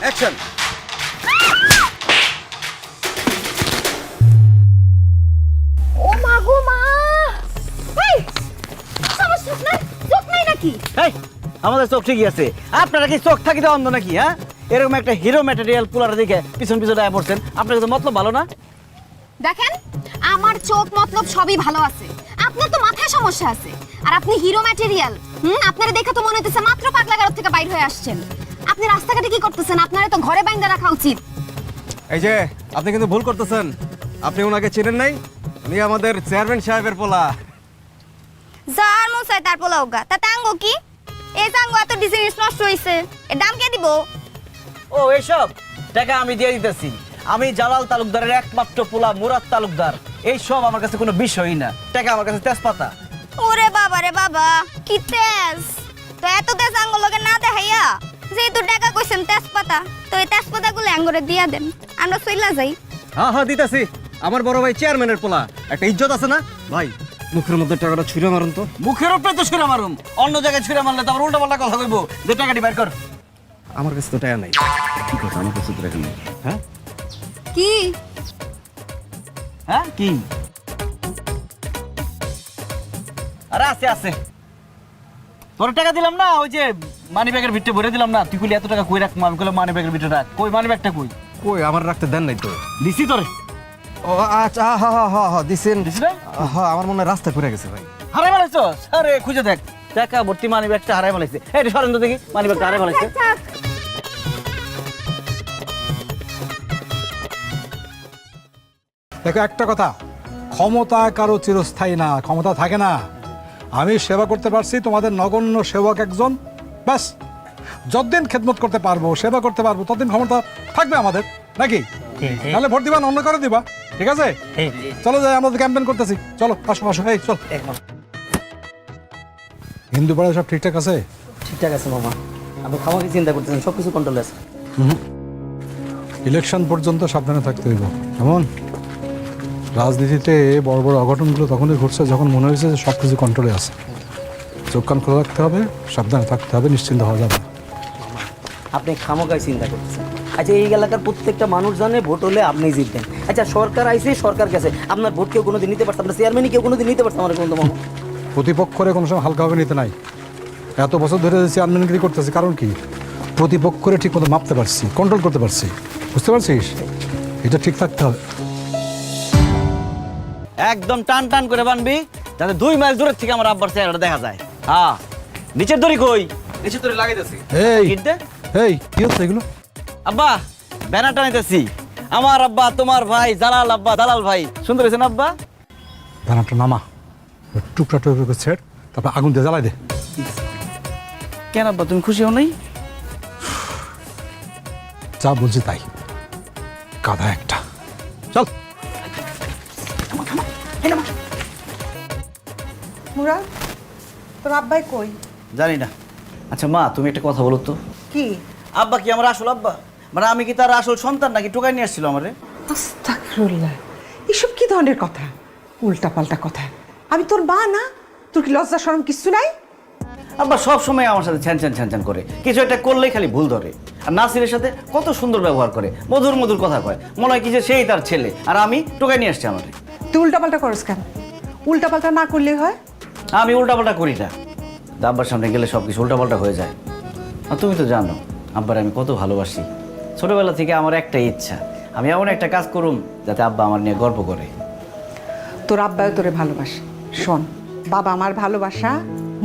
Action. ও মা গো মা! এই সমস্যা নাই, চোখ নাই নাকি? এই আমাদের চোখ ঠিকই আছে, আপনারা কি চোখ থাকিতে অন্ধ নাকি? হ্যাঁ, এরকম একটা হিরো ম্যাটেরিয়াল পুলার দিকে পিছন পিছন আয়া পড়ছেন, আপনার তো মতলব ভালো না? দেখেন, আমার চোখ মতলব সবই ভালো আছে, আপনার তো মাথায় সমস্যা আছে। আর আপনি হিরো ম্যাটেরিয়াল, আপনারা দেখে তো মনে হচ্ছে মাত্র পাগলাগারদ থেকে বাইর হয়ে আসছেন। আপনি রাস্তাঘাটে কি করতেছেন? আপনারা তো ঘরে বাইন্দা রাখা উচিত। এই যে আপনি কিন্তু ভুল করতেছেন, আপনি ওনাকে চেনেন নাই, উনি আমাদের চেয়ারম্যান সাহেবের পোলা। যার মশাই তার পোলাও গা তা টাঙ্গো কি? এই টাঙ্গো এত ডিজাইন নষ্ট হইছে, এর দাম কে দিব? ও এইসব টাকা আমি দিয়ে দিতেছি। আমি জালাল তালুকদারের একমাত্র পোলা মুরাদ তালুকদার, এই সব আমার কাছে কোনো বিষয়ই না। টাকা আমার কাছে তেজপাতা। ওরে বাবা রে বাবা, কি তেজ! তো এত তেজ আঙ্গুলকে না দেখাইয়া যেহেতু টাকা কইছেন তেজপাতা, তো এই তেজপাতাগুলো আঙ্গুরে দিয়া দেন, আমরা চইলা যাই। হ্যাঁ হ্যাঁ দিতেছি, আমার বড় ভাই চেয়ারম্যানের পোলা, একটা ইজ্জত আছে না ভাই? মুখের মধ্যে টাকাটা ছুঁড়ে মারুন তো। মুখের উপরে তো ছুঁড়ে মারুম, অন্য জায়গায় ছুঁড়ে মারলে তো আবার উল্টা পাল্টা কথা কইবো যে টাকাটি বের কর। আমার কাছে তো টাকা নাই। কি কথা, আমার কাছে তো টাকা নেই। হ্যাঁ কি হ্যাঁ কি? আরে আছে আছে, তোর টাকা দিলাম না, ওই যে মানি ব্যাগের ভিতরে ভরে দিলাম না। তুই কইলি এত টাকা কই রাখ, আমি কইলাম মানি ব্যাগের ভিতরে রাখ। কই মানি ব্যাগটা কই? কই, আমার রাখতে দেন নাই তো। দিছি তোরে। ও আচ্ছা, হ্যাঁ হ্যাঁ হ্যাঁ হ্যাঁ দিছেন। দিছি না? হ্যাঁ, আমার মনে হয় রাস্তা পড়ে গেছে ভাই। হারাই ফেলাইছো? আরে খুঁজে দেখ, টাকা ভর্তি মানি ব্যাগটা হারাই ফেলাইছে। এই সরেন তো দেখি, মানি ব্যাগটা হারাই ফেলাইছে। দেখো একটা কথা, ক্ষমতা কারো চিরস্থায়ী না, ক্ষমতা থাকে না। আমি সেবা করতে পারছি, তোমাদের নগণ্য সেবক একজন, ব্যাস। যতদিন খেদমত করতে পারবো, সেবা করতে পারবো, ততদিন ক্ষমতা থাকবে আমাদের, নাকি? তাহলে ভোট দিবা না অন্য করে দিবা, ঠিক আছে? চলো যাই, আমরা ক্যাম্পেইন করতেছি। চলো আসো আসো, এই চল। হিন্দু পাড়ায় সব ঠিকঠাক আছে? ঠিকঠাক আছে মামা, আপনি খামাকে চিন্তা করতেছেন, সবকিছু কন্ট্রোলে আছে। ইলেকশন পর্যন্ত সাবধানে থাকতে হইব। এমন রাজনীতিতে বড় বড় অঘটনগুলো তখনই ঘটছে যখন মনে হয়েছে যে সব কিছু কন্ট্রোলে আছে। চোখ কান খোলা রাখতে হবে, সাবধানে থাকতে হবে, নিশ্চিন্ত হওয়া যাবে না। আপনি খামোকায় চিন্তা করতেছেন। আচ্ছা, এই এলাকার প্রত্যেকটা মানুষ জানে ভোট হলে আপনি জিতবেন। আচ্ছা, সরকার আইছে, সরকার গেছে, আপনার ভোট কেউ কোনোদিন নিতে পারছে? আপনার চেয়ারম্যানই কেউ কোনোদিন নিতে পারছে? আমার কোনো মামা প্রতিপক্ষরে কোনো সময় হালকাভাবে নিতে নাই। এত বছর ধরে চেয়ারম্যানগিরি করতেছি, কারণ কি? প্রতিপক্ষরে ঠিক মতো মাপতে পারছি, কন্ট্রোল করতে পারছি, বুঝতে পারছিস? এটা ঠিক থাকতে হবে। একদম টান টান করে বানবি, যাতে 2 মাইল দূরের থেকে আমার আব্বার চেহারাটা দেখা যায়। হ্যাঁ, নিচের দড়ি কই? নিচে তোরে লাগাইতেছি। এই গিট দে। এই কি হচ্ছে এগুলো? আব্বা, ব্যানার টানাইতেছি। আমার আব্বা, তোমার ভাই জালাল আব্বা, দালাল ভাই। সুন্দর হয়েছে না আব্বা? ব্যানারটা নামা, টুকরা টুকরা করে ছেড়, তারপর আগুন দিয়ে জ্বালাই দে। কেন আব্বা, তুমি খুশি হও নাই? যা বলছি তাই, গাধা একটা। চল। মুরাদ, তোর আব্বাই কই? জানি না। আচ্ছা মা, তুমি একটা কথা বলো তো, কি? আব্বা কি আমার আসল আব্বা? মানে আমি কি তার আসল সন্তান, নাকি টোকাই নিয়ে আসছিল আমারে? আস্তাগফিরুল্লাহ, এসব কি ধরনের কথা? উল্টা পাল্টা কথা। আমি তোর মা না? তোর কি লজ্জা শরম কিছু নাই? আব্বা সব সময় আমার সাথে ছ্যান ছ্যান ছ্যান ছ্যান করে, কিছু একটা করলেই খালি ভুল ধরে। আর নাসিরের সাথে কত সুন্দর ব্যবহার করে, মধুর মধুর কথা কয়, মনে হয় কি যে সেই তার ছেলে, আর আমি টোকাই নিয়ে আসছি আমারে। তুই উল্টা পাল্টা করিস কেন? উল্টা পাল্টা না করলে হয়? আমি উল্টাপাল্টা করি না, আব্বার সামনে গেলে সব কিছু উল্টাপাল্টা হয়ে যায়। আর তুমি তো জানো আব্বার আমি কত ভালোবাসি। ছোটবেলা থেকে আমার একটাই ইচ্ছা, আমি এমন একটা কাজ করুম যাতে আব্বা আমার নিয়ে গর্ব করে। তোর আব্বাও তোরে ভালোবাসে। শোন, বাবা আমার ভালোবাসা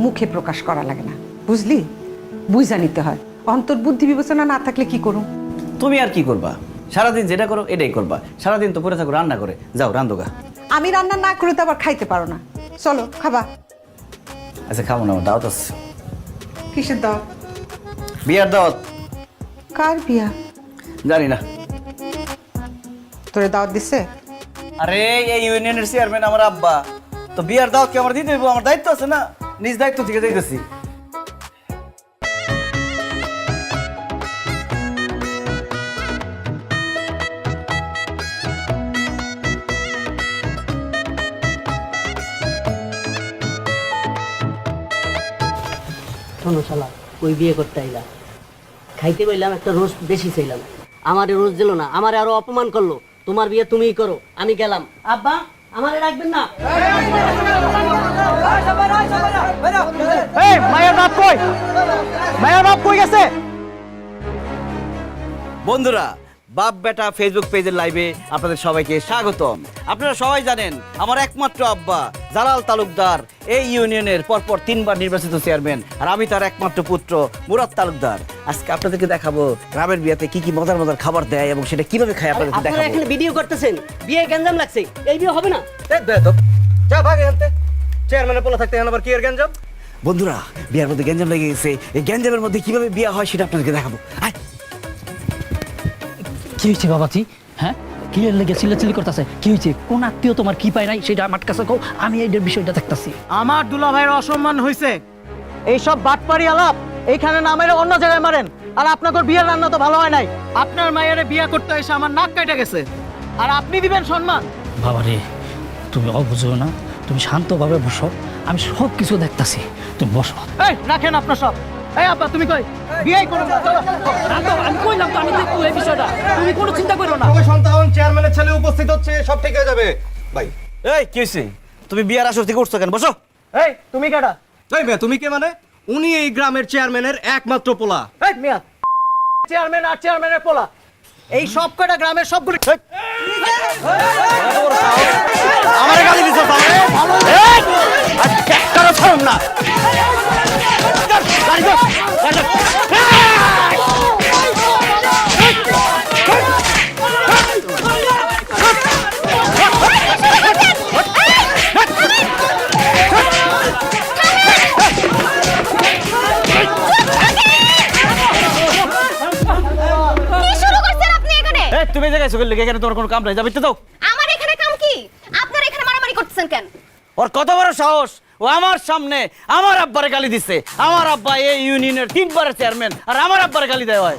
মুখে প্রকাশ করা লাগে না, বুঝলি? বুঝা নিতে হয়। অন্তর বুদ্ধি বিবেচনা না থাকলে কি করুম? তুমি আর কি করবা? সারাদিন যেটা করো এটাই করবা। সারাদিন তো পরে থাকো রান্না করে, যাও রান্ধোগা। আমি রান্না না করে তো আবার খাইতে পারো না। চলো খাবা। আচ্ছা খাবো না, আমার দাওয়াত আছে। কিসের দাওয়াত? বিয়ার দাওয়াত। কার বিয়া? জানি না। তোরে দাওয়াত দিছে? আরে এই ইউনিয়নের চেয়ারম্যান আমার আব্বা, তো বিয়ার দাওয়াত কি আমার দিতে হইব? আমার দায়িত্ব আছে না, নিজ দায়িত্ব থেকে যাইতেছি। শোনো শালা, কই বিয়ে করতে আইলা? খাইতে বললাম, একটা রোজ বেশি চাইলাম, আমারে রোজ দিল না, আমারে আরো অপমান করলো। তোমার বিয়ে তুমিই করো, আমি গেলাম। আব্বা আমারে রাখবেন না। মায়ের বাপ কই? মায়ের বাপ কই গেছে? বন্ধুরা, বাপ বেটা ফেসবুক পেজের লাইভে আপনাদের সবাইকে স্বাগতম। আপনারা সবাই জানেন আমার একমাত্র আব্বা জালাল তালুকদার এই ইউনিয়নের পরপর 3 বার নির্বাচিত চেয়ারম্যান, আর আমি তার একমাত্র পুত্র মুরাদ তালুকদার। আজকে আপনাদেরকে দেখাবো গ্রামের বিয়েতে কি কি মজার মজার খাবার দেয় এবং সেটা কিভাবে খায় আপনাদেরকে আপনারা দেখাবো। এখানে ভিডিও করতেছেন, বিয়ে গ্যাঞ্জাম লাগছে, এই বিয়ে হবে না। যা ভাগ এখান থেকে। চেয়ারম্যানের পোলা থাকতে এখন আবার কি এর গ্যাঞ্জাম? বন্ধুরা, বিয়ের মধ্যে গ্যাঞ্জাম লেগে গেছে, এই গ্যাঞ্জামের মধ্যে কিভাবে বিয়ে হয় সেটা আপনাদেরকে দেখাবো। আয়। কি হয়েছে বাবাজি? হ্যাঁ, কি লেগে চিল্লাচিল্লি করতেছে? কি হয়েছে? কোন আত্মীয় তোমার কি পায় নাই সেটা আমার কাছে কও, আমি এই বিষয়টা দেখতাছি। আমার দুলা ভাইয়ের অসম্মান হয়েছে, এইসব বাটপারি আলাপ এইখানে না মেরে অন্য জায়গায় মারেন। আর আপনাদের বিয়ের রান্না তো ভালো হয় নাই, আপনার মায়ের বিয়ে করতে এসে আমার নাক কেটে গেছে, আর আপনি দিবেন সম্মান? বাবা রে, তুমি অবুঝো না, তুমি শান্তভাবে বসো, আমি সব কিছু দেখতাছি, তুমি বসো। এই রাখেন আপনার সব। এই আব্বা তুমি কই বিয়ে করো না? চলো। আমি কইলাম তো আমি দেখবো এই বিষয়টা, তুমি কোনো চিন্তা করো না। ওই সন্তান চেয়ারম্যানের ছেলে উপস্থিত হচ্ছে, সব ঠিক হয়ে যাবে ভাই। এই কি হয়েছে? তুমি বিয়ের আসর থেকে উঠছো কেন? বসো। এই তুমি কেডা? এই মেয়ে, তুমি কে মানে? উনি এই গ্রামের চেয়ারম্যানের একমাত্র পোলা। এই মিয়া, চেয়ারম্যান আর চেয়ারম্যানের পোলা, এই সব কটা গ্রামের সবগুলো আমারে গালি দিছো তো? এই আর একটারও ছাড়ুম না। গাড়ি ধর, গাড়ি ধর। কি শুরু করছেন আপনি এখানে? এই তুমি এই জায়গায় চলে এখানে তোমার কোনো কাম নাই, যাবে তো দাও। আমার এখানে কাম কি? আপনারা এখানে মারামারি করতেছেন কেন? ওর কত বড় সাহস, ও আমার সামনে আমার আব্বারে গালি দিছে। আমার আব্বা এই ইউনিয়নের 3 বারের চেয়ারম্যান, আর আমার আব্বারে গালি দেয় হয়।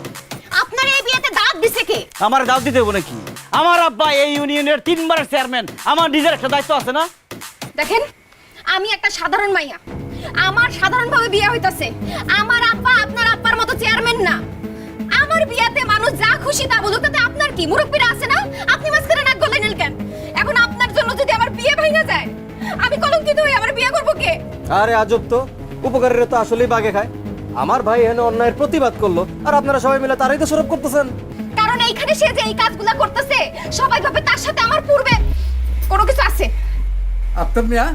আপনার এই বিয়েতে দাঁত দিছে কে? আমার দাও দিতে হবে নাকি? আমার আব্বা এই ইউনিয়নের 3 বারের চেয়ারম্যান, আমার নিজের একটা দায়িত্ব আছে না? দেখেন, আমি একটা সাধারণ মাইয়া, আমার সাধারণভাবে বিয়ে হইতাছে। আমার আব্বা আপনার আব্বার মতো চেয়ারম্যান না। আমার বিয়েতে মানুষ যা খুশি তা বলুক, তাতে আপনার কি? মুরব্বিরা আছে না, আপনি মাঝখানে নাক গলাইলেন কেন? এখন আপনার জন্য যদি আমার বিয়ে ভেঙে যায়, আমি কলঙ্কিত হই, আমার বিয়ে করবো কে? আরে আজব তো, উপকারীরা তো আসলেই বাগে খায়। আমার ভাই এখানে অন্যায়ের প্রতিবাদ করলো, আর আপনারা সবাই মিলে তারই তো সরব করতেছেন। কারণ এইখানে সে যে এই কাজগুলা করতেছে, সবাই ভাবে তার সাথে আমার পূর্বে কোনো কিছু আছে। আফতাব মিয়া,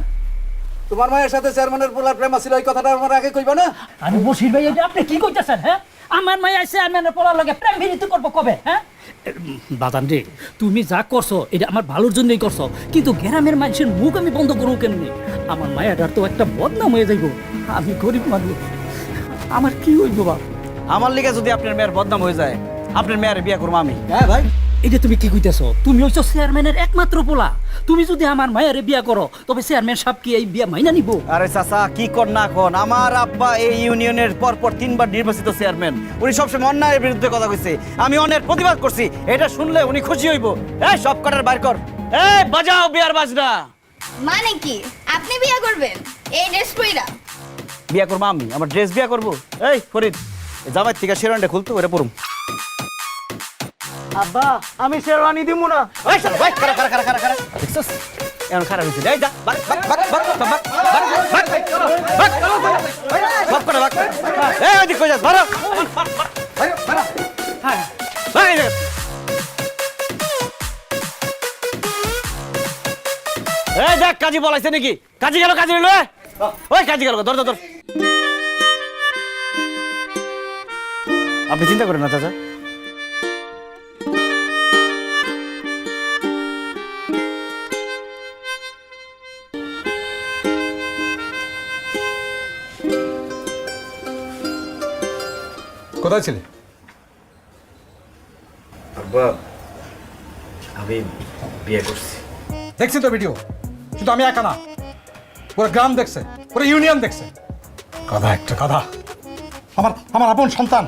তোমার মায়ের সাথে চেয়ারম্যানের পোলার প্রেম ছিল, এই কথাটা আমার আগে কইবা না? আরে বসির ভাই, এটা আপনি কি কইতাছেন? হ্যাঁ, আমার মাই আইছে চেয়ারম্যানের পোলার লগে প্রেম বিনীত করবো কবে? হ্যাঁ বাদান রে, তুমি যা করছো এটা আমার ভালোর জন্যই করছো, কিন্তু গ্রামের মানুষের মুখ আমি বন্ধ করবো কেমনি? আমার মায়াটার তো একটা বদনাম হয়ে যাইব। আমি গরিব মানুষ, আমার কি হইব বাপ? আমার লিগে যদি আপনার মেয়ের বদনাম হয়ে যায়, আপনার মেয়ের বিয়ে করবো আমি। হ্যাঁ ভাই, এটা তুমি কি কইতেছো? তুমি হইছো চেয়ারম্যানের একমাত্র পোলা, তুমি যদি আমার মায়ের বিয়া করো তবে চেয়ারম্যান সাহেব কি এই বিয়া মাইনা নিব? আরে চাচা, কি কর না কর, আমার আব্বা এই ইউনিয়নের পরপর 3 বার নির্বাচিত চেয়ারম্যান। উনি সবসময় অন্যায়ের বিরুদ্ধে কথা কইছে, আমি অন্যায়ের প্রতিবাদ করছি। এটা শুনলে উনি খুশি হইব। এই সব কটার বাইর কর, এই বাজাও বিয়ার বাজনা। মানে কি আপনি বিয়ে করবেন এই ড্রেস পইরা? বিয়া করবো আমি, আমার ড্রেস বিয়া করবো? এই ফরিদ, জামাই থেকে শেরওয়ানিটা খুলতো, ওটা পড়ুম। আব্বা আমি শেরওয়ানি দিমু না। এই শালা, ভাই, খারা খারা খারা খারা খারা দেখছস? এখন খারাপ হয়েছে। এই যা, বাক বাক বাক বাক বাক বাক বাক বাক সব করে বাক। এই ওদিক কই যাস? ধরো। হ্যাঁ, এই দেখ। এই দেখ, কাজী বলাইছে নাকি? কাজী গেল, কাজী গেল। ওই কাজী গেল, ধর ধর ধর। আপনি চিন্তা করেন না চাচা। কোথায় ছিলে? আব্বা, আমি বিয়ে করছি। দেখছি তো ভিডিও, শুধু আমি একা না, পুরো গ্রাম দেখছে, পুরো ইউনিয়ন দেখছে। গাধা একটা গাধা, আমার আমার আপন সন্তান।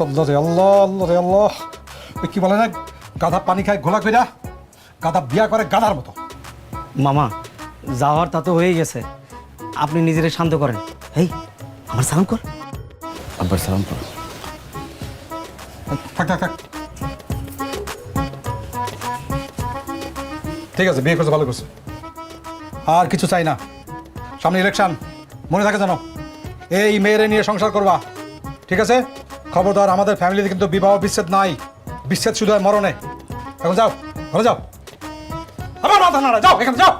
আল্লাহ রে আল্লাহ, আল্লাহ রে আল্লাহ। ওই কি বলে না, গাধা পানি খায় ঘোলা কইরা, গাধা বিয়া করে গাধার মতো। মামা, যাওয়ার তা তো হয়ে গেছে, আপনি নিজেরে শান্ত করেন। এই আমার সালাম কর। আব্বার সালাম কর। থাক থাক থাক, ঠিক আছে, বিয়ে করছে ভালো করছে, আর কিছু চাই না। সামনে ইলেকশন, মনে থাকে জানো, এই মেয়েরে নিয়ে সংসার করবা, ঠিক আছে? খবরদার, আমাদের ফ্যামিলিতে কিন্তু বিবাহ বিচ্ছেদ নাই, বিচ্ছেদ শুধু হয় মরণে। এখন যাও, ঘরে যাও। আবার মাথা নাড়া, যাও এখানে যাও।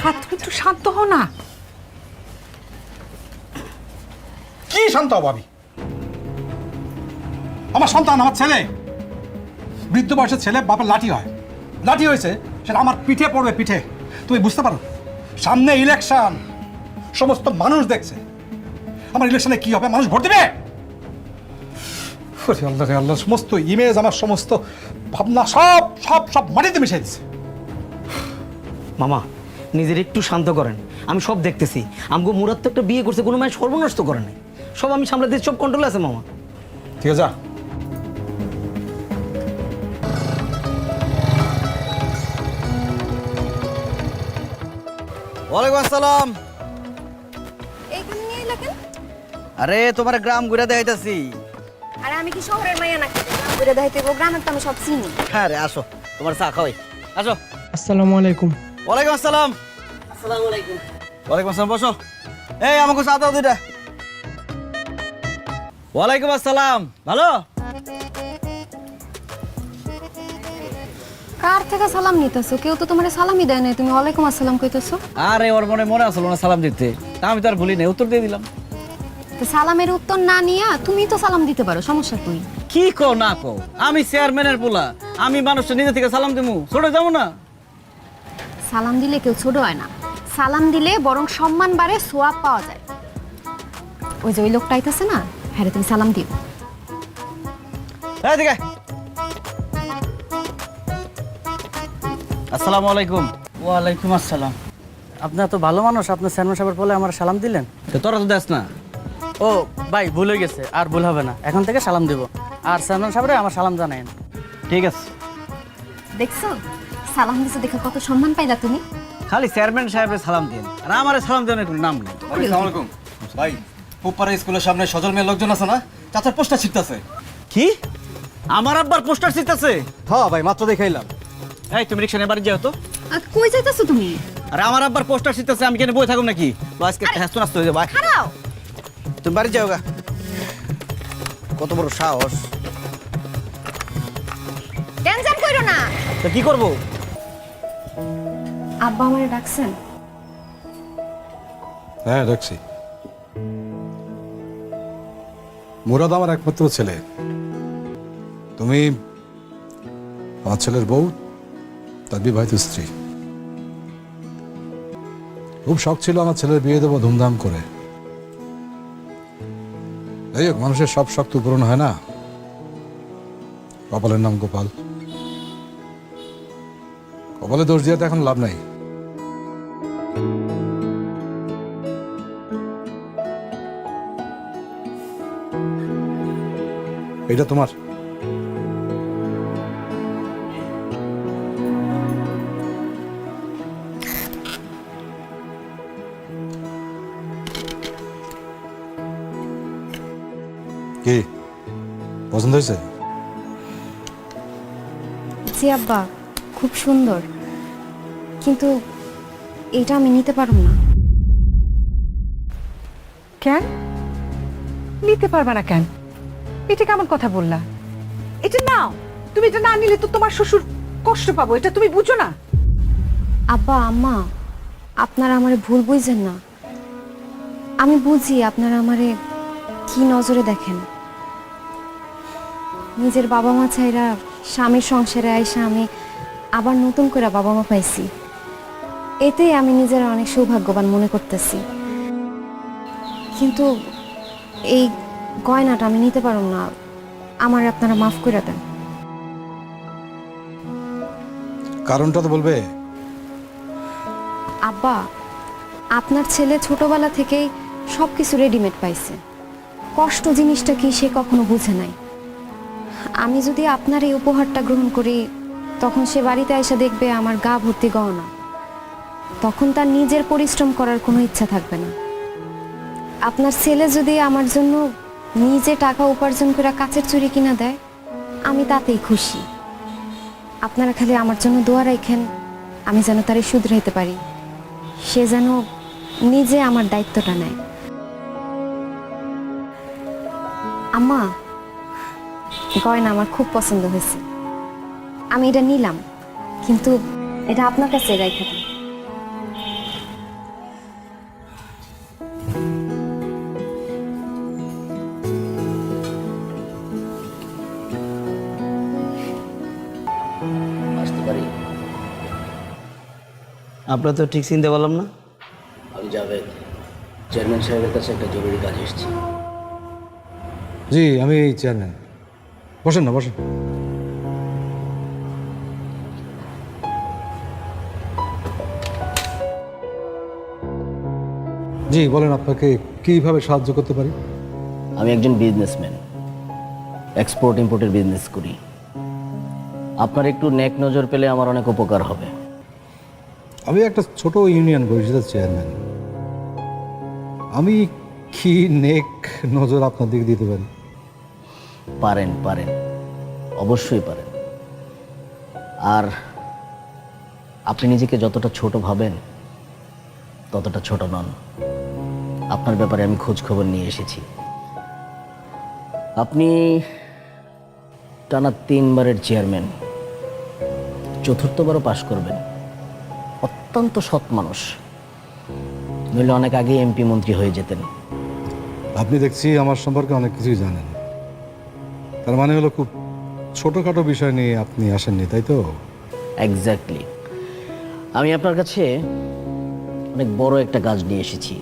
হাত একটু শান্ত হও না। কি শান্ত হবো আমি? আমার সন্তান, আমার ছেলে, বৃদ্ধ বয়সের ছেলে বাপের লাঠি হয়, লাঠি হয়েছে, সেটা আমার পিঠে পড়বে, পিঠে। তুমি বুঝতে পারো, সামনে ইলেকশন, সমস্ত মানুষ দেখছে, আমার ইলেকশনে কি হবে? মানুষ ভোট দেবে। ওরে আল্লাহ রে আল্লাহ, সমস্ত ইমেজ, আমার সমস্ত ভাবনা সব সব সব মাটিতে মিশে দিচ্ছে। মামা, নিজের একটু শান্ত করেন, আমি সব দেখতেছি। আমগো মুরাদ তো একটা বিয়ে করছে, কোনো মায়ের সর্বনষ্ট করে নাই, সব আমি সামলাতে, সব কন্ট্রোল আছে মামা। ঠিক আছে, যা। ওয়ালাইকুম আসসালাম। এইখানে নিয়ে এলা কেন? আরে তোমার গ্রাম ঘুরে দেখাইতাছি। আর আমি কি শহরের মাইয়া নাকি? গ্রাম ঘুরে দেখাইতে গো, গ্রামের তো আমি সব চিনি। হ্যাঁ রে, আসো, তোমার চা খাওয়াই, আসো। আসসালামু আলাইকুম। ওয়ালাইকুম আসসালাম। আসসালামু আলাইকুম। ওয়ালাইকুম আসসালাম, বসো। এই আমাকে চা দাও দুইটা। ওয়ালাইকুম আসসালাম। ভালো? কার থেকে সালাম নিতেছো? কেউ তো তোমার সালামই দেয় না, তুমি ওয়ালাইকুম আসসালাম কইতেছো। আরে ওর মনে আসলো না সালাম দিতে, তা আমি তো আর ভুলি নাই, উত্তর দিয়ে দিলাম। তো সালামের উত্তর না নিয়া তুমি তো সালাম দিতে পারো, সমস্যা কই? কি কও না কও, আমি চেয়ারম্যানের পোলা, আমি মানুষটা নিজে থেকে সালাম দিমু, ছোট যাবো না? সালাম দিলে কেউ ছোট হয় না, সালাম দিলে বরং সম্মান বাড়ে, সোয়াব পাওয়া যায়। ওই যে ওই লোকটা আইতাছে না, হ্যাঁ তুমি সালাম দিও। এই দিকে। আসসালামু আলাইকুম। ওয়ালাইকুম আসসালাম। আপনার তো ভালো মানুষ, আপনার চেয়ারম্যান সাহেবের বলে আমার সালাম দিলেন। তো তোরা তো দেখ না। ও ভাই, ভুল হয়ে গেছে, আর ভুল হবে না, এখন থেকে সালাম দেব। আর চেয়ারম্যান সাহেবরে আমার সালাম জানাইন। ঠিক আছে। দেখছো সালাম দিছো দেখে কত সম্মান পাইলা তুমি। খালি চেয়ারম্যান সাহেবের সালাম দিন, আর আমার সালাম দেওয়ার কোনো নাম নেই। আসসালামু আলাইকুম ভাই। পুপারা স্কুলের সামনে সজল মেয়ের লোকজন আছে না, চাচার পোস্টার ছিটতেছে। কি? আমার আব্বার পোস্টার ছিটতেছে? হ্যাঁ ভাই, মাত্র দেখাইলাম। এই তুমি রিক্সা নিয়ে বাড়ি যাও তো। কই যাইতাছো তুমি? আরে আমার আব্বার পোস্টার ছিটতেছে, আমি কেন বই থাকুম নাকি? আজকে হাসতে নাচতে হয়ে যাবে। খারাও তুমি বাড়ি যাও গা। কত বড় সাহস! টেনশন কইরো না। তো কি করবো? আব্বা আমারে ডাকছেন। হ্যাঁ, দেখছি। মুরাদ আমার একমাত্র ছেলে, তুমি আমার ছেলের বউ, তার বিবাহিত স্ত্রী। খুব শখ ছিল আমার ছেলের বিয়ে দেবো ধুমধাম করে। যাই হোক, মানুষের সব শখ তো পূরণ হয় না। কপালের নাম গোপাল, কপালে দোষ দিয়ে তো এখন লাভ নাই। এটা তোমার। কি পছন্দ হয়েছে? জি আব্বা, খুব সুন্দর, কিন্তু এটা আমি নিতে পারবো না। কেন নিতে পারবা না? কেন? এটা কেমন কথা বললা? এটা নাও, তুমি এটা না নিলে তো তোমার শ্বশুর কষ্ট পাবো, এটা তুমি বুঝো না? আব্বা আম্মা, আপনারা আমারে ভুল বুঝছেন না। আমি বুঝি আপনারা আমারে কি নজরে দেখেন। নিজের বাবা মা ছাইরা স্বামীর সংসারে আইসা আমি আবার নতুন করে বাবা মা পাইছি, এতেই আমি নিজের অনেক সৌভাগ্যবান মনে করতেছি। কিন্তু এই গয়নাটা আমি নিতে পারব না, আমার আপনারা মাফ করে দেন। কারণটা তো বলবে। আব্বা, আপনার ছেলে ছোটবেলা থেকেই সব কিছু রেডিমেড পাইছে, কষ্ট জিনিসটা কি সে কখনো বুঝে নাই। আমি যদি আপনার এই উপহারটা গ্রহণ করি, তখন সে বাড়িতে এসে দেখবে আমার গা ভর্তি গহনা, তখন তার নিজের পরিশ্রম করার কোনো ইচ্ছা থাকবে না। আপনার ছেলে যদি আমার জন্য নিজে টাকা উপার্জন করে কাচের চুরি কিনা দেয় আমি তাতেই খুশি। আপনারা খালি আমার জন্য দোয়া রাখেন, আমি যেন তারে শুধরাইতে পারি, সে যেন নিজে আমার দায়িত্বটা নেয়। আম্মা, গয়না আমার খুব পছন্দ হয়েছে, আমি এটা নিলাম, কিন্তু এটা আপনার কাছে রেখে দিন। আসতে পারি? আপনার তো ঠিক চিনতে পারলাম না। আমি জাভেদ, চেয়ারম্যান সাহেবের কাছে একটা জরুরি কাজ এসেছি। জি, আমি চেয়ারম্যান। বসেন না, বসেন। জি বলেন, আপনাকে কিভাবে সাহায্য করতে পারি? আমি একজন বিজনেসম্যান, এক্সপোর্ট ইম্পোর্টের বিজনেস করি। আপনার একটু নেক নজর পেলে আমার অনেক উপকার হবে। আমি একটা ছোট ইউনিয়ন পরিষদের চেয়ারম্যান, আমি কি নেক নজর আপনার দিকে দিতে পারি? পারেন পারেন, অবশ্যই পারেন। আর আপনি নিজেকে যতটা ছোট ভাবেন ততটা ছোট নন। আপনার ব্যাপারে আমি খোঁজ খবর নিয়ে এসেছি। আপনি টানা 3 বারের চেয়ারম্যান, চতুর্থবারও পাশ করবেন। অত্যন্ত সৎ মানুষ, নইলে অনেক আগে এমপি মন্ত্রী হয়ে যেতেন। আপনি দেখছি আমার সম্পর্কে অনেক কিছুই জানেন। তার মানে হলো খুব ছোটোখাটো বিষয় নিয়ে আপনি আসেননি, তাই তো? এক্স্যাক্টলি। আমি আপনার কাছে অনেক বড় একটা কাজ নিয়ে এসেছি।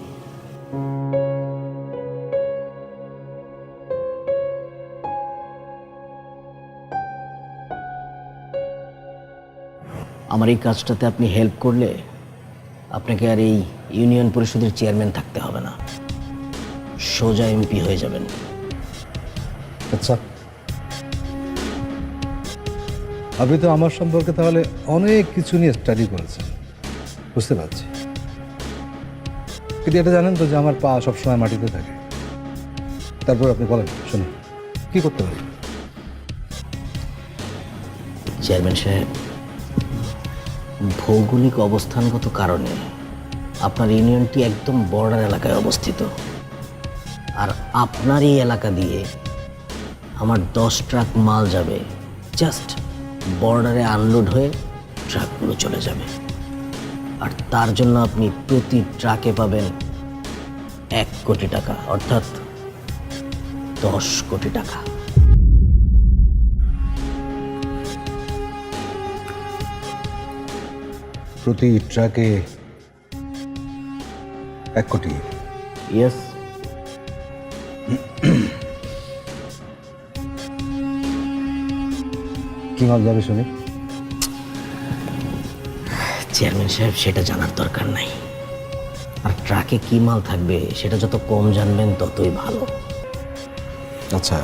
আমার এই কাজটাতে আপনি হেল্প করলে আপনাকে আর এই ইউনিয়ন পরিষদের চেয়ারম্যান থাকতে হবে না, সোজা এমপি হয়ে যাবেন। আচ্ছা, আপনি তো আমার সম্পর্কে তাহলে অনেক কিছু নিয়ে স্টাডি করেছেন, বুঝতে পারছি। কিন্তু এটা জানেন তো যে আমার পা সবসময় মাটিতে থাকে। তারপর আপনি বলেন, শুনুন কি করতে পারি? চেয়ারম্যান সাহেব, ভৌগোলিক অবস্থানগত কারণে আপনার ইউনিয়নটি একদম বর্ডার এলাকায় অবস্থিত। আর আপনার এই এলাকা দিয়ে আমার 10 ট্রাক মাল যাবে, জাস্ট বর্ডারে আনলোড হয়ে ট্রাকগুলো চলে যাবে। আর তার জন্য আপনি প্রতি ট্রাকে পাবেন 1 কোটি টাকা, অর্থাৎ 10 কোটি টাকা। প্রতি ট্রাকে 1 কোটি? ইয়েস। কি মাল যাবে শুনি? চেয়ারম্যান সাহেব, সেটা জানার দরকার নাই। আর ট্রাকে কি মাল থাকবে সেটা যত কম জানবেন ততই ভালো। আচ্ছা,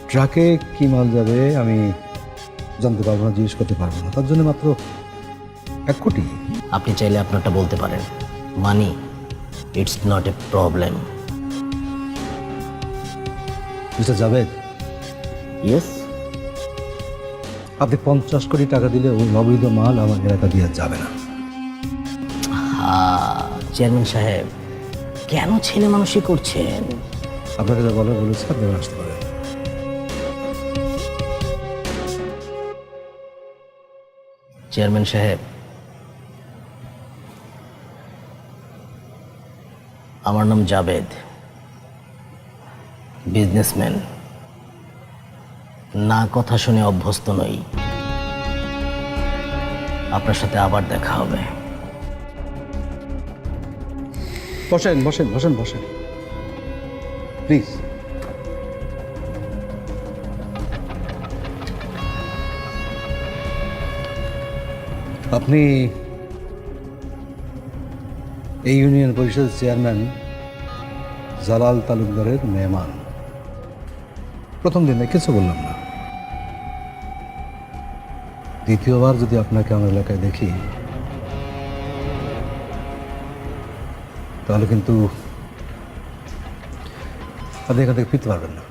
ট্রাকে কি মাল যাবে আমি জানতে পারবো না, জিজ্ঞেস করতে পারবো না, তার জন্য মাত্র 1 কোটি? আপনি চাইলে আপনারটা বলতে পারেন। মানি it's not a problem. Mister Javed, yes. আপনি 50 কোটি টাকা দিলে ওই অবৈধ মাল আমার এলাকা দিয়ে যাবে না। চেয়ারম্যান সাহেব, কেন ছেলে মানুষই করছেন? আপনাকে যা বলে বলেছে, আপনি আসতে পারেন। চেয়ারম্যান সাহেব, আমার নাম জাভেদ, বিজনেসম্যান। না কথা শুনে অভ্যস্ত নই। আপনার সাথে আবার দেখা হবে। বসেন বসেন বসেন বসেন প্লিজ। আপনি এই ইউনিয়ন পরিষদের চেয়ারম্যান জালাল তালুকদারের মেহমান। প্রথম দিনে কিছু বললাম না, দ্বিতীয়বার যদি আপনাকে আমার এলাকায় দেখি তাহলে কিন্তু আপনি এখান থেকে ফিরতে পারবেন না।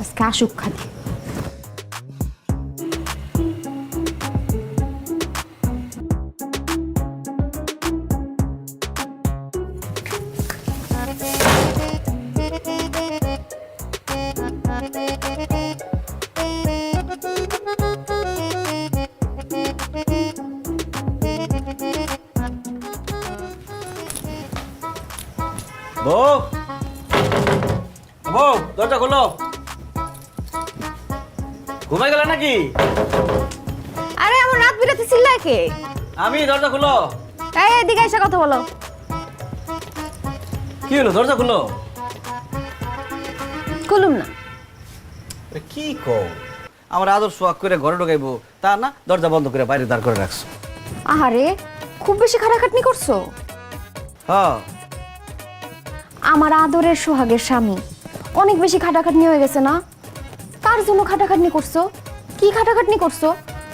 আজকে আসুক খালি। বউ, বউ, দরজা খোলো। ঘুমাই গেল নাকি? আরে আমার রাত বিরাতে চিল্লায় কে? আমি, দরজা খুলো। এই এদিকে এসে কথা বলো। কি হলো, দরজা খুলো। খুলুম না। কি কও, আমার আদর সোয়াগ করে ঘরে ঢোকাইবো তা না, দরজা বন্ধ করে বাইরে দাঁড় করে রাখছো। আহারে খুব বেশি খাটাখাটনি করছো। হ্যাঁ, আমার আদরের সোহাগের স্বামী অনেক বেশি খাটাখাটনি হয়ে গেছে না? কার জন্য খাটাখাটনি করছো? কি খাটাখাটনি করছো?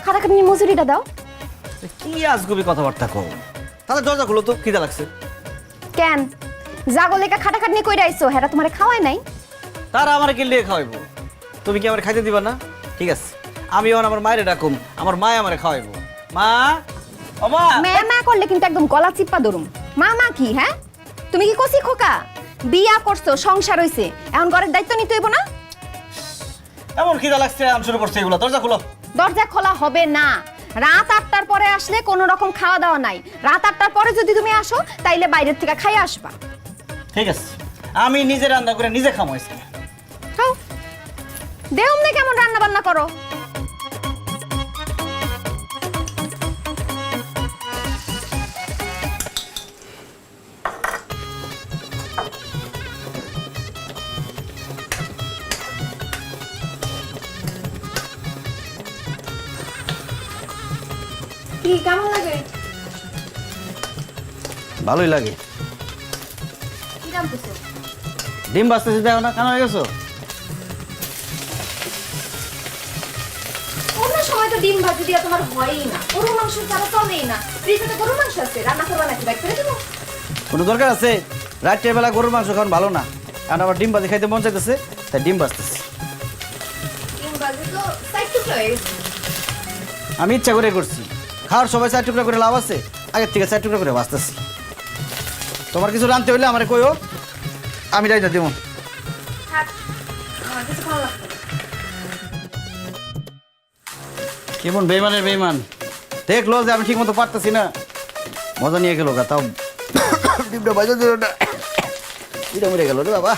খাটাখাটনির মজুরিটা দাও। কি আজগুবি কথাবার্তা কও। তাহলে দরজা খুলো তো, খিদা লাগছে। কেন জাগলেকা খাটাখাটনি কইরা আইছো, হেরা তোমারে খাওয়ায় নাই? তারা আমার কিনলে খাওয়াইবো, তুমি কি আমার খাইতে দিবা না? ঠিক আছে, আমি আমার মায়ের ডাকুম, আমার মায় আমার খাওয়াইবো। মা, ও মা। মেয়ে মা করলে কিন্তু একদম গলা চিপ্পা ধরুম। মা মা কি? হ্যাঁ তুমি কি কচি খোকা? বিয়া করছো, সংসার হইছে, এখন ঘরের দায়িত্ব নিতে হইব না? এমন খিদা লাগছে আম শুরু করছে এগুলো, দরজা খুলো। দরজা খোলা হবে না। রাত 8টার পরে আসলে কোনো রকম খাওয়া দাওয়া নাই। রাত 8টার পরে যদি তুমি আসো তাইলে বাইরের থেকে খাইয়া আসবা। ঠিক আছে, আমি নিজে রান্না করে নিজে খামো আজকে। খাও। দেহম নে কেমন রান্না বান্না করো। কি কেমন লাগে? ভালোই লাগে। কি জানতেছো? ডিম বাজতেছি, দেখো না, কানা হয়ে গেছো। অন্য সময় তো ডিম ভাজি দিয়া তোমার হয়ই না। গরু মাংস ছাড়া চলেই না। ফ্রিজে তো গরু মাংস আছে, রান্না করবা নাকি? বাইক করে দেবো। কোনো দরকার আছে? রাত্রের বেলা গরুর মাংস খাওয়ান ভালো না, কারণ আমার ডিম ভাজি খাইতে মন চাইতেছে, তাই ডিম বাজতেছে। ডিম ভাজি তো সাইড টুকরা হয়ে গেছে। আমি ইচ্ছা করে করছি, খাওয়ার সবাই 4 টুকরা করে লাভ আছে, আগের থেকে 4 টুকরা করে বাঁচতেছি। তোমার কিছু রাঁধতে হইলে আমারে কইও, আমি রাইতে দেবো। থাক, আমার কিছু ভালো লাগছে না। কেমন বেইমানের বেইমান, দেখলো যে আমি ঠিক মতো পারতেছি না, মজা নিয়ে গেল গা, তাও ডিমটা বাজা দিল না, এটা মরে গেল রে বাবা।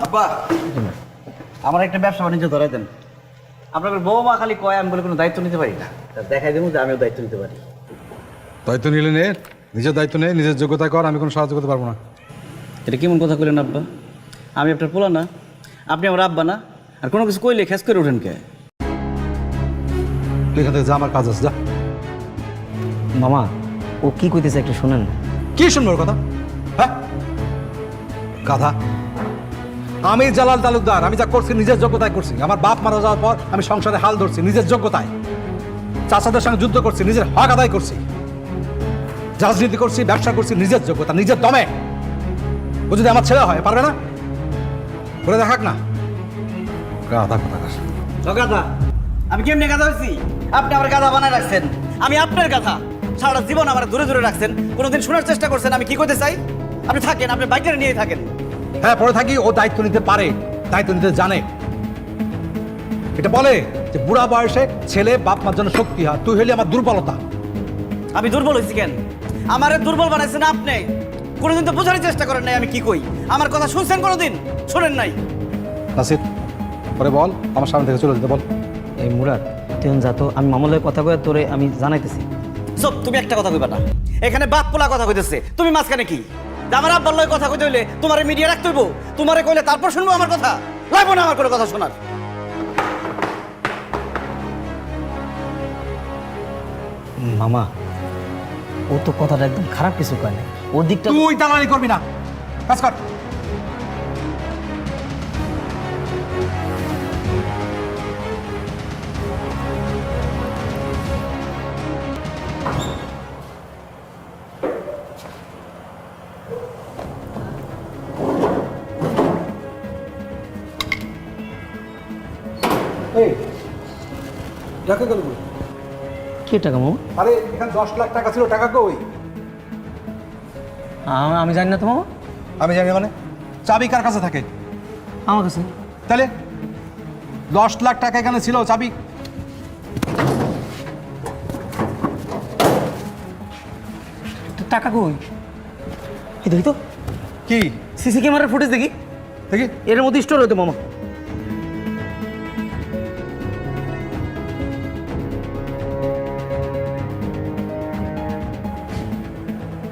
আব্বা, আমার একটা ব্যবসা বাণিজ্য ধরাই দেন। আপনার বৌমা খালি কয় আমি বলে কোনো দায়িত্ব নিতে পারি না, তা দেখাই দেবো যে আমিও দায়িত্ব নিতে পারি। দায়িত্ব নিলে নে, নিজের দায়িত্ব নেই, নিজের যোগ্যতা কর, আমি কোনো সাহায্য করতে পারবো না। এটা কেমন কথা কইলেন আব্বা? আমি আপনার পোলা না, আপনি আমার আব্বা না, আর কোনো কিছু কইলে খেস করে ওঠেন কে? তুই এখান থেকে যা, আমার কাজ আছে, যা। মামা, ও কি কইতেছে একটু শুনেন। কি শুনবো ওর কথা? হ্যাঁ, গাধা। আমি জালাল তালুকদার, আমি যা করছি নিজের যোগ্যতায় করছি। আমার বাপ মারা যাওয়ার পর আমি সংসারে হাল ধরছি নিজের যোগ্যতায়। চাচাদের সঙ্গে যুদ্ধ করছি, নিজের হক আদায় করছি। রাজনীতি করছি, ব্যবসা করছি নিজের যোগ্যতা, নিজের দমে। ও যদি আমার ছেলে হয়, পারবে না? করে দেখাক না। গাধা কোথাকার। গাধা? আমি কেমনে গাধা হয়েছি? আপনি আমার গাধা বানায় রাখছেন, আমি আপনার গাধা। সারা জীবন আমার দূরে দূরে রাখছেন, কোনোদিন শোনার চেষ্টা করছেন আমি কি করতে চাই? আপনি থাকেন, আপনি বাইকের নিয়ে থাকেন। হ্যাঁ, পরে থাকি। ও দায়িত্ব নিতে পারে, দায়িত্ব নিতে জানে। এটা বলে যে বুড়া বয়সে ছেলে বাপ মার জন্য শক্তি হয়, তুই হইলে আমার দুর্বলতা। আমি দুর্বল হয়েছি কেন? আমারে দুর্বল বানাইছেন আপনি। কোনোদিন তো বোঝার চেষ্টা করেন নাই আমি কি কই। আমার কথা শুনছেন কোনোদিন? শোনেন নাই। নাসির, পরে বল, আমার সামনে থেকে চলে যেতে বল। এই মুরাদ, তুই যা তো, আমি মামলের কথা কয়ে তোরে আমি জানাইতেছি। সব তুমি একটা কথা কইবা না, এখানে বাপ পোলা কথা কইতেছে, তুমি মাঝখানে কি? যে আমার আব্বার লয় কথা কইতে হইলে তোমারে মিডিয়া রাখতে হইব, তোমারে কইলে তারপর শুনবো আমার কথা? লাগবো না আমার কোনো কথা শোনার। মামা ও তো কথাটা একদম খারাপ কিছু কয় না, ওর দিকটা তুই দালালি করবি না, কাজ কর। এই টাকা গেল কই? কি টাকা মামা? আরে এখানে 10 লাখ টাকা ছিল, টাকা কই? আমি জানি না তো মামা। আমি জানি মানে চাবি কার কাছে থাকে? আমার কাছে। তাহলে 10 লাখ টাকা এখানে ছিল, চাবি টাকা কই? এই দেখি তো, কি সিসি ক্যামেরার ফুটেজ দেখি, দেখি। এর মধ্যে স্টোর হইতো মামা।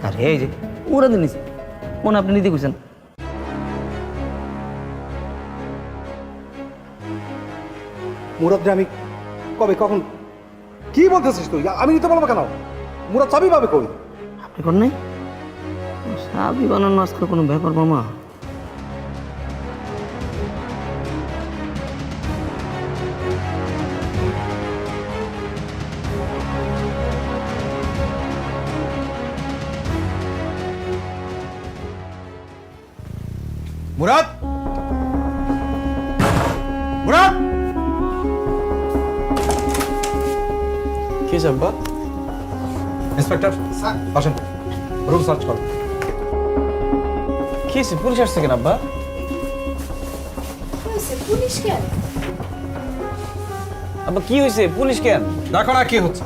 আরে এই যে ওরা তো নিছে, মনে আপনি নিতে কইছেন। মুরাদ, আমি কবে কখন কি বলতেছিস তুই? আমি নিতে বলবো কেন? মুরাদ চাবি পাবে কই? আপনি কর নাই চাবি বানানো আজকাল কোনো ব্যাপার মামা? মুরাদ, মুরাদ, কি আব্বা? ইন্সপেক্টর আসেন, রুম সার্চ করো। কি হয়েছে? পুলিশ আসছে কেন আব্বা? আব্বা কি হয়েছে? পুলিশ কেন? দেখো না কি হচ্ছে।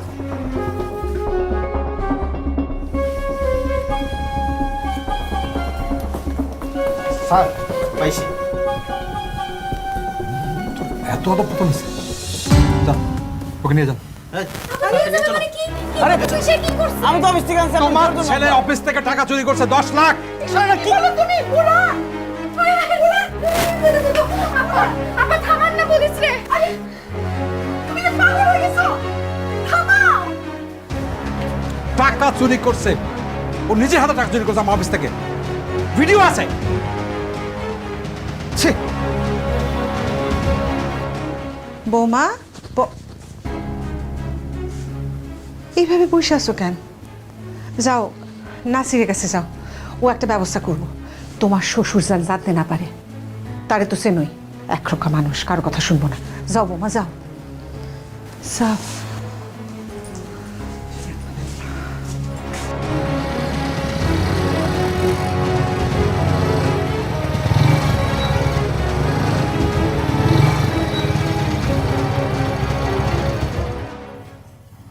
স্যার পাইছি। এত অত প্রথম যান, ওকে নিয়ে যান। আরে আমি তো অফিস থেকে আনছি তোমার ছেলে অফিস থেকে টাকা চুরি করছে 10 লাখ। টাকা চুরি করছে, ও নিজের হাতে টাকা চুরি করছে আমার অফিস থেকে, ভিডিও আছে। ছি, বৌমা, এইভাবে বসে আছো কেন? যাও নাসিরের কাছে যাও, ও একটা ব্যবস্থা করব। তোমার শ্বশুর যেন জানতে না পারে, তারে তো চেনই, একরক্ষা মানুষ, কারো কথা শুনবো না। যাও বৌমা, যাও যাও।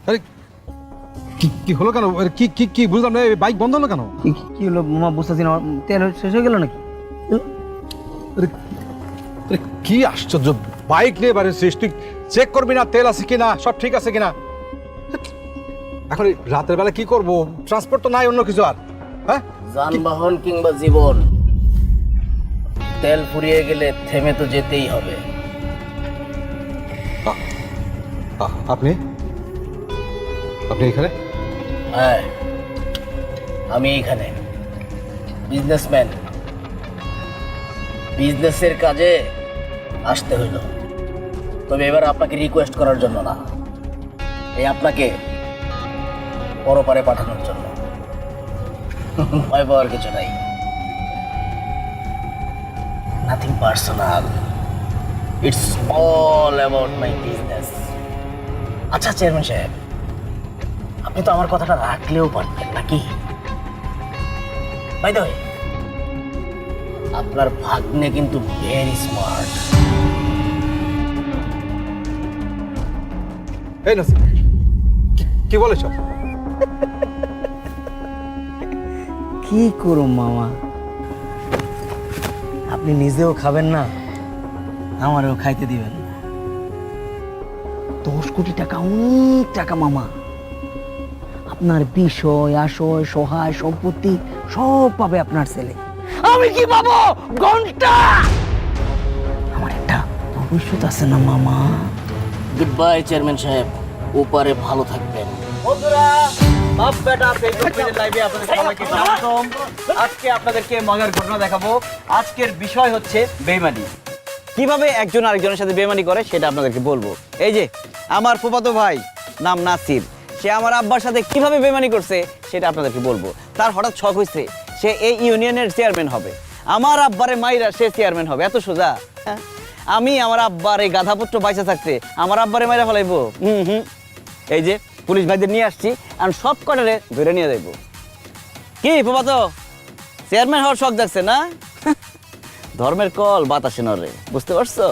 আরে কি কি হলো কেন? আরে কি কি কি বুঝলাম না, বাইক বন্ধ হলো কেন? কি হলো মামা? বুঝতেছি না, তেল শেষ হয়ে গেল নাকি? আরে আরে কি আশ্চর্য, বাইক নিয়ে বাড়িছিস তুই, চেক করবি না তেল আছে কিনা, সব ঠিক আছে কিনা? এখন এই রাতের বেলা কি করব? ট্রান্সপোর্ট তো নাই, অন্য কিছু আর? হ্যাঁ, যানবাহন কিংবা জীবন, তেল ফুরিয়ে গেলে থেমে তো যেতেই হবে। আপনি আপনি এখানে? হ্যাঁ, আমি এখানে বিজনেসম্যান, বিজনেসের কাজে আসতে হইল। তবে এবার আপনাকে রিকোয়েস্ট করার জন্য না, এই আপনাকে পরপারে পাঠানোর জন্য। ভয় পাওয়ার কিছু নাই, nothing personal, it's all about my business. আচ্ছা চেয়ারম্যান সাহেব, আপনি তো আমার কথাটা রাখলেও পারতেন নাকি? বাই দ্য ওয়ে, আপনার ভাগ্নে কিন্তু ভেরি স্মার্ট। এই না, কি বলেছ? কি করুম মামা, আপনি নিজেও খাবেন না, আমারও খাইতে দিবেন না। 10 কোটি টাকা অনেক টাকা মামা। আপনার বিষয় আশয় সহায় সম্পত্তি সব পাবে আপনার ছেলে। আমি কি পাবো? ঘন্টা। আমার একটা ভবিষ্যৎ আছে না মামা? গুড বাই চেয়ারম্যান সাহেব, ওপারে ভালো থাকবেন। বন্ধুরা, বাপ বেটা ফেসবুক পেজের লাইভে আপনাদের সবাইকে স্বাগতম। আজকে আপনাদেরকে মজার ঘটনা দেখাবো। আজকের বিষয় হচ্ছে বেইমানি। কিভাবে একজন আরেকজনের সাথে বেইমানি করে সেটা আপনাদেরকে বলবো। এই যে আমার ফুফাতো ভাই, নাম নাসির, সে আমার আব্বার সাথে কিভাবে বেইমানি করছে সেটা আপনাদেরকে বলবো। তার হঠাৎ শখ হয়েছে সে এই ইউনিয়নের চেয়ারম্যান হবে। আমার আব্বারে মাইরা সে চেয়ারম্যান হবে, এত সোজা? হ্যাঁ? আমি আমার আব্বার এই গাধাপুত্র বাইসা থাকতে আমার আব্বারে মাইরা ফেলাইবো? এই যে পুলিশ ভাইদের নিয়ে আসছি আর সব কটারে ধরে নিয়ে যাইব। কি ফুফাতো, চেয়ারম্যান হওয়ার শখ জাগছে না? ধর্মের কল বাতাসে নড়ে, বুঝতে পারছো?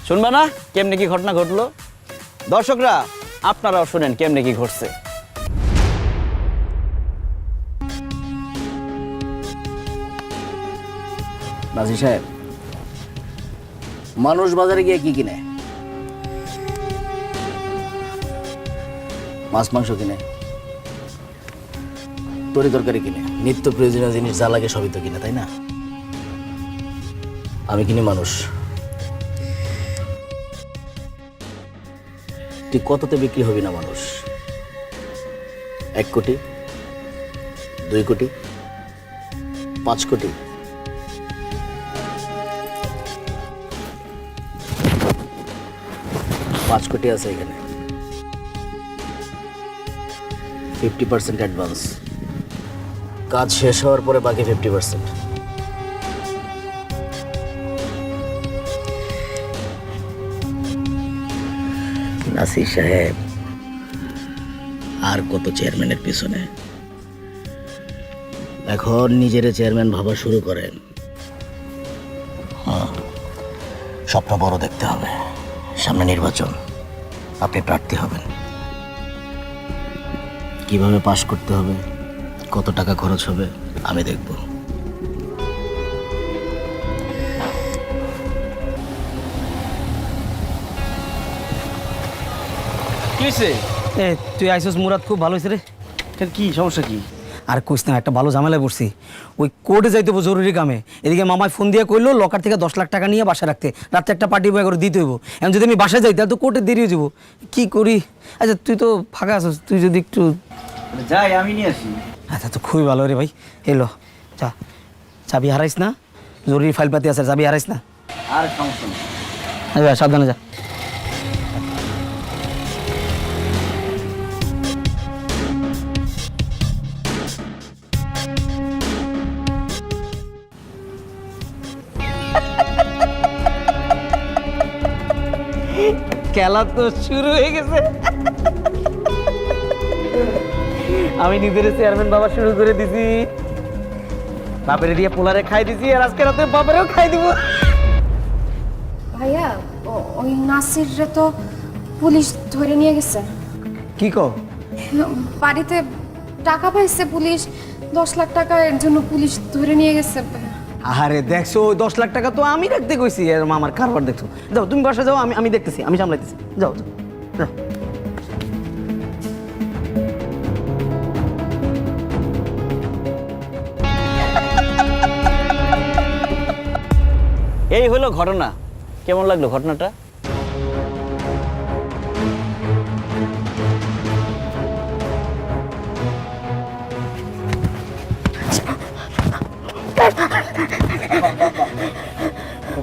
শুনবা না কেমনে কি ঘটনা ঘটলো? দর্শকরা আপনারাও শুনেন কেমনে কি ঘটছে। নাজির সাহেব, মানুষ বাজারে গিয়ে কি কিনে? মাছ মাংস কিনে, তরি তরকারি কিনে, নিত্য প্রয়োজনীয় জিনিস যা লাগে সবই তো কিনে, তাই না? আমি কিনি মানুষ। ঠিক কততে বিক্রি হবি না মানুষ? 1 কোটি, 2 কোটি, 5 কোটি? পাঁচ কোটি আছে এখানে। 50% অ্যাডভান্স, কাজ শেষ হওয়ার পরে বাকি 50%। নাসির সাহেব, আর কত চেয়ারম্যানের পিছনে? এখন নিজের চেয়ারম্যান ভাবা শুরু করেন। স্বপ্ন বড় দেখতে হবে। সামনে নির্বাচন, আপনি প্রার্থী হবেন। কিভাবে পাশ করতে হবে, কত টাকা খরচ হবে আমি দেখব। কিসে? তুই আইসস মুরাদ, খুব ভালো হয়েছে রে। কি সমস্যা কি? আর কইস না, একটা ভালো ঝামেলায় পড়ছি। ওই কোর্টে যাইতে হবো জরুরি কামে। এদিকে মামায় ফোন দিয়ে কইলো লকার থেকে 10 লাখ টাকা নিয়ে বাসায় রাখতে, রাত্রে একটা পার্টি বয় করে দিতে হইব। এখন যদি আমি বাসায় যাই তাহলে তো কোর্টে দেরি হয়ে যাবো। কি করি? আচ্ছা তুই তো ফাঁকা আছিস, তুই যদি একটু যাই, আমি নিয়ে আসি। আচ্ছা তো খুবই ভালো রে ভাই। এলো যা, চাবি হারাইস না, জরুরি ফাইল পাতি আছে, চাবি হারাইস না। আর সমস্যা নেই। আচ্ছা সাবধানে যা। খেলা তো শুরু হয়ে গেছে। আমি নিজের চেয়ারম্যান বাবা শুরু করে দিছি, বাপের দিয়ে পোলারে খাই দিছি, আর আজকে রাতে বাপেরও খাই দিব। ভাইয়া, ওই নাসিররে তো পুলিশ ধরে নিয়ে গেছে। কি কও? বাড়িতে টাকা পাইছে পুলিশ, 10 লাখ টাকা, এর জন্য পুলিশ ধরে নিয়ে গেছে। আরে দেখছো, ওই 10 লাখ টাকা তো আমি রাখতে কইছি, আর মামার কারবার দেখছো। যাও তুমি বাসা যাও, আমি দেখতেছি, আমি সামলাইতেছি। যাও যাও যাও। এই হলো ঘটনা। কেমন লাগলো ঘটনাটা?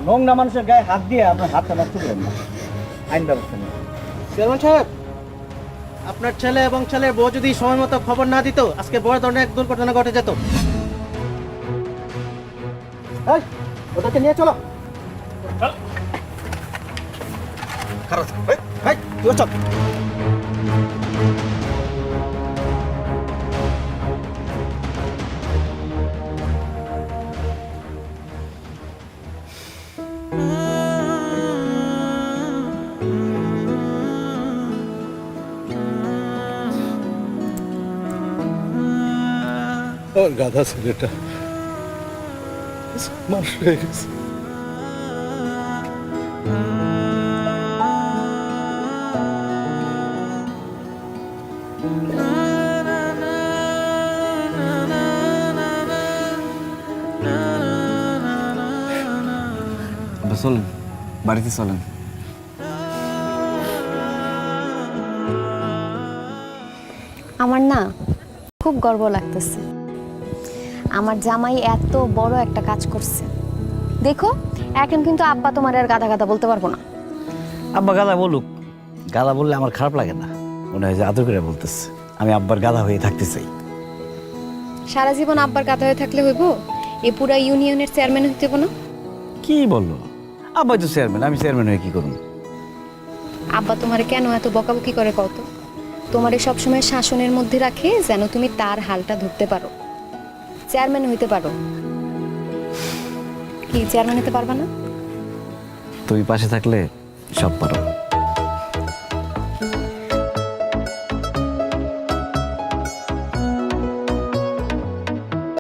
নোংরা মানুষের গায়ে হাত দিয়ে আপনার হাতটা নষ্ট করেন না, আইন ব্যবস্থা নেই। চেয়ারম্যান সাহেব, আপনার ছেলে এবং ছেলের বউ যদি সময় মতো খবর না দিত, আজকে বড় ধরনের এক দুর্ঘটনা ঘটে যেত। ওদেরকে নিয়ে চলো। চল। ওর গাধা ছেলেটা মানুষ হয়ে গেছে। আব্বা চলেন, বাড়িতে চলেন। আমার না খুব গর্ব লাগতেছে, আমার জামাই এত বড় একটা কাজ করছে। দেখো এখন কিন্তু আব্বা তোমার আর গাদা গাদা বলতে পারবো না। আব্বা গাদা বলুক, গাদা বললে আমার খারাপ লাগে না, মনে হয় যে আদর করে বলতেছে। আমি আব্বার গাদা হয়ে থাকতে চাই। সারা জীবন আব্বার গাদা হয়ে থাকলে হইব? এ পুরা ইউনিয়নের চেয়ারম্যান হইতে হইব না? কি বললো? আব্বাই তো চেয়ারম্যান, আমি চেয়ারম্যান হয়ে কি করবো? আব্বা তোমারে কেন এত বকাবকি করে কত? তোমারে সবসময় শাসনের মধ্যে রাখে যেন তুমি তার হালটা ধরতে পারো, চেয়ারম্যান হইতে পারো। কি চেয়ারম্যান হতে পারবা না? তুমি পাশে থাকলে সব পারো।